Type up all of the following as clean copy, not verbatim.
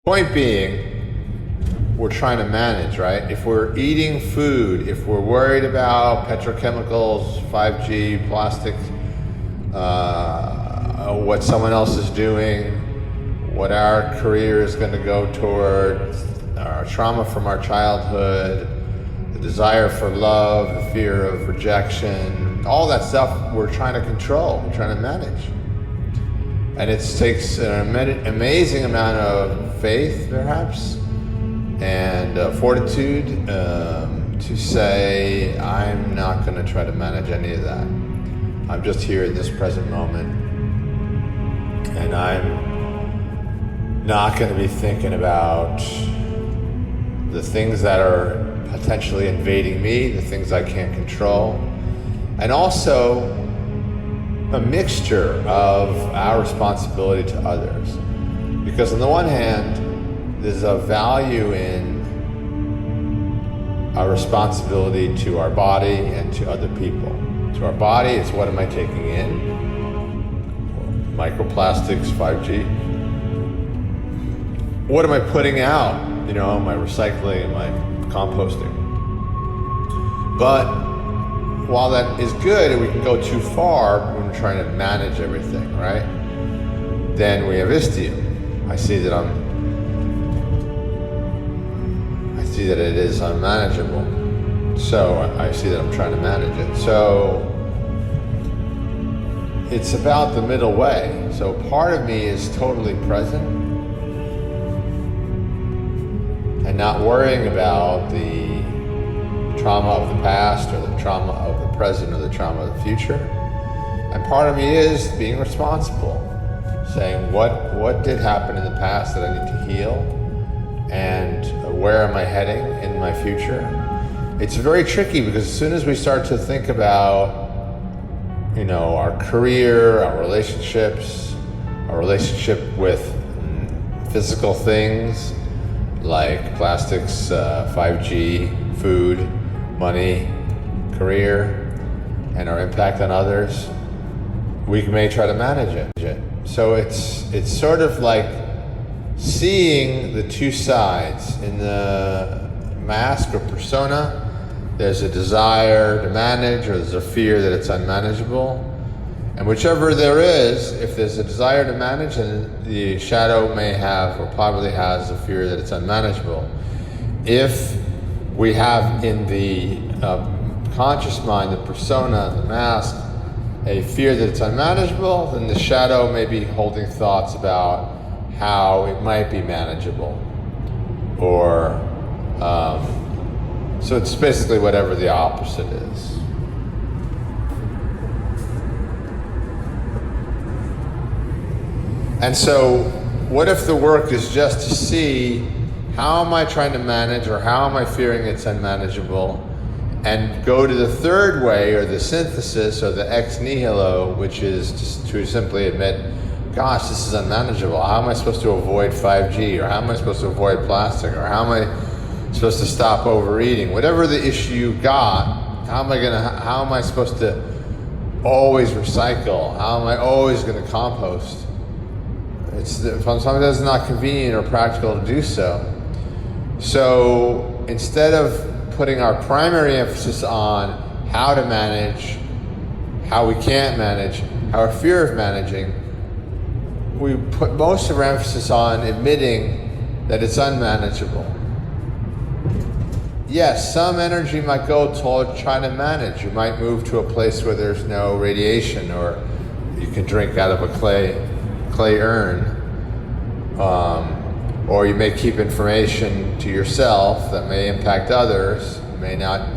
Point being, we're trying to manage, right? If we're eating food, if we're worried about petrochemicals, 5G, plastic, what someone else is doing, what our career is going to go toward, our trauma from our childhood, the desire for love, the fear of rejection, all that stuff we're trying to control, we're trying to manage. And it takes an amazing amount of faith, perhaps, and fortitude to say, I'm not going to try to manage any of that. I'm just here in this present moment, and I'm not going to be thinking about the things that are potentially invading me, the things I can't control, and also a mixture of our responsibility to others. Because on the one hand, there's a value in our responsibility to our body and to other people. To our body, it's what am I taking in? Microplastics, 5G. What am I putting out? Am I recycling? Am I composting? But while that is good and we can go too far when we're trying to manage everything, right? Then we have istium. I see that it is unmanageable. So I see that I'm trying to manage it. So it's about the middle way. So part of me is totally present and not worrying about the trauma of the past or the trauma of the present or the trauma of the future. And part of me is being responsible, saying what did happen in the past that I need to heal, and where am I heading in my future. It's very tricky because as soon as we start to think about our career, our relationships, our relationship with physical things like plastics, 5G, food, money, career, and our impact on others, we may try to manage it. So it's sort of like seeing the two sides. In the mask or persona, there's a desire to manage, or there's a fear that it's unmanageable. And whichever there is, if there's a desire to manage, then the shadow may have, or probably has, a fear that it's unmanageable. If we have in the conscious mind, the persona, the mask, a fear that it's unmanageable, then the shadow may be holding thoughts about how it might be manageable. Or, so it's basically whatever the opposite is. And so, what if the work is just to see how am I trying to manage, or how am I fearing it's unmanageable, and go to the third way, or the synthesis, or the ex nihilo, which is just to simply admit, gosh, this is unmanageable. How am I supposed to avoid 5G, or how am I supposed to avoid plastic, or how am I supposed to stop overeating? Whatever the issue you got, how am I supposed to always recycle? How am I always going to compost? Sometimes it's not convenient or practical to do so. So instead of putting our primary emphasis on how to manage, how we can't manage, our fear of managing, we put most of our emphasis on admitting that it's unmanageable. Yes, some energy might go toward trying to manage. You might move to a place where there's no radiation, or you can drink out of a clay urn. Or you may keep information to yourself that may impact others. You may not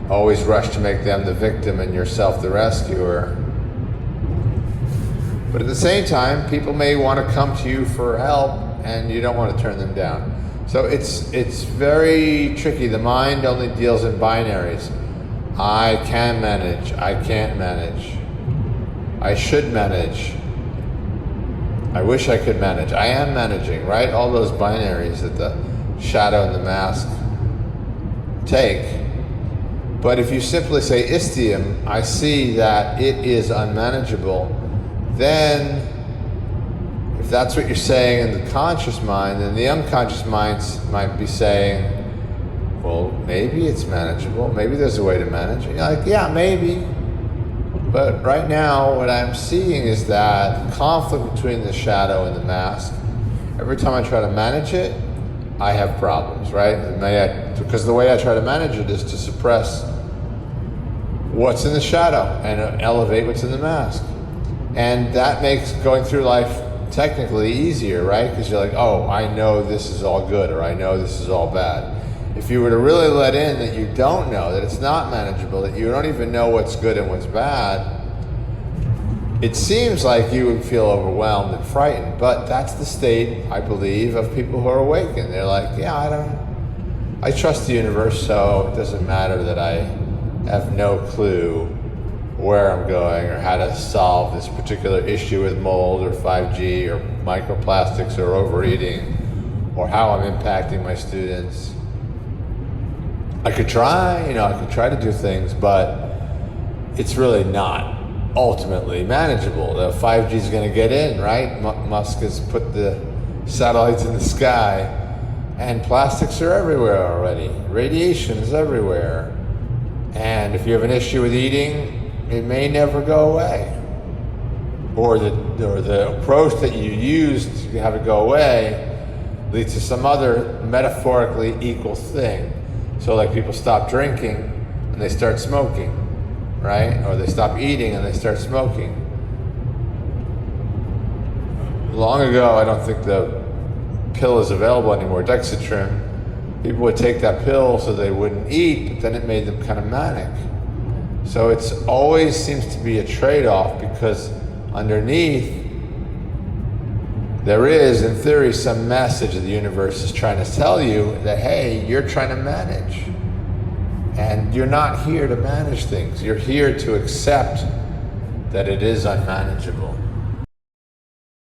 always rush to make them the victim and yourself the rescuer. But at the same time, people may want to come to you for help, and you don't want to turn them down. So it's very tricky. The mind only deals in binaries. I can manage, I can't manage. I should manage. I wish I could manage. I am managing, right? All those binaries that the shadow and the mask take. But if you simply say istium, I see that it is unmanageable, then if that's what you're saying in the conscious mind, then the unconscious mind might be saying, well, maybe it's manageable. Maybe there's a way to manage it. You're like, yeah, maybe. But right now, what I'm seeing is that conflict between the shadow and the mask. Every time I try to manage it, I have problems, right? Because the way I try to manage it is to suppress what's in the shadow and elevate what's in the mask. And that makes going through life technically easier, right? Because you're like, oh, I know this is all good, or I know this is all bad. If you were to really let in that you don't know, that it's not manageable, that you don't even know what's good and what's bad, it seems like you would feel overwhelmed and frightened. But that's the state, I believe, of people who are awakened. They're like, yeah, I trust the universe, so it doesn't matter that I have no clue where I'm going or how to solve this particular issue with mold or 5G or microplastics or overeating or how I'm impacting my students. I could try, I could try to do things, but it's really not ultimately manageable. The 5G is going to get in, right? Musk has put the satellites in the sky, and plastics are everywhere already. Radiation is everywhere. And if you have an issue with eating, it may never go away. Or the approach that you use to have it go away leads to some other metaphorically equal thing. So like people stop drinking and they start smoking, right? Or they stop eating and they start smoking. Long ago, I don't think the pill is available anymore, Dexatrim. People would take that pill so they wouldn't eat, but then it made them kind of manic. So it's always seems to be a trade-off, because underneath there is, in theory, some message that the universe is trying to tell you that, hey, you're trying to manage. And you're not here to manage things. You're here to accept that it is unmanageable.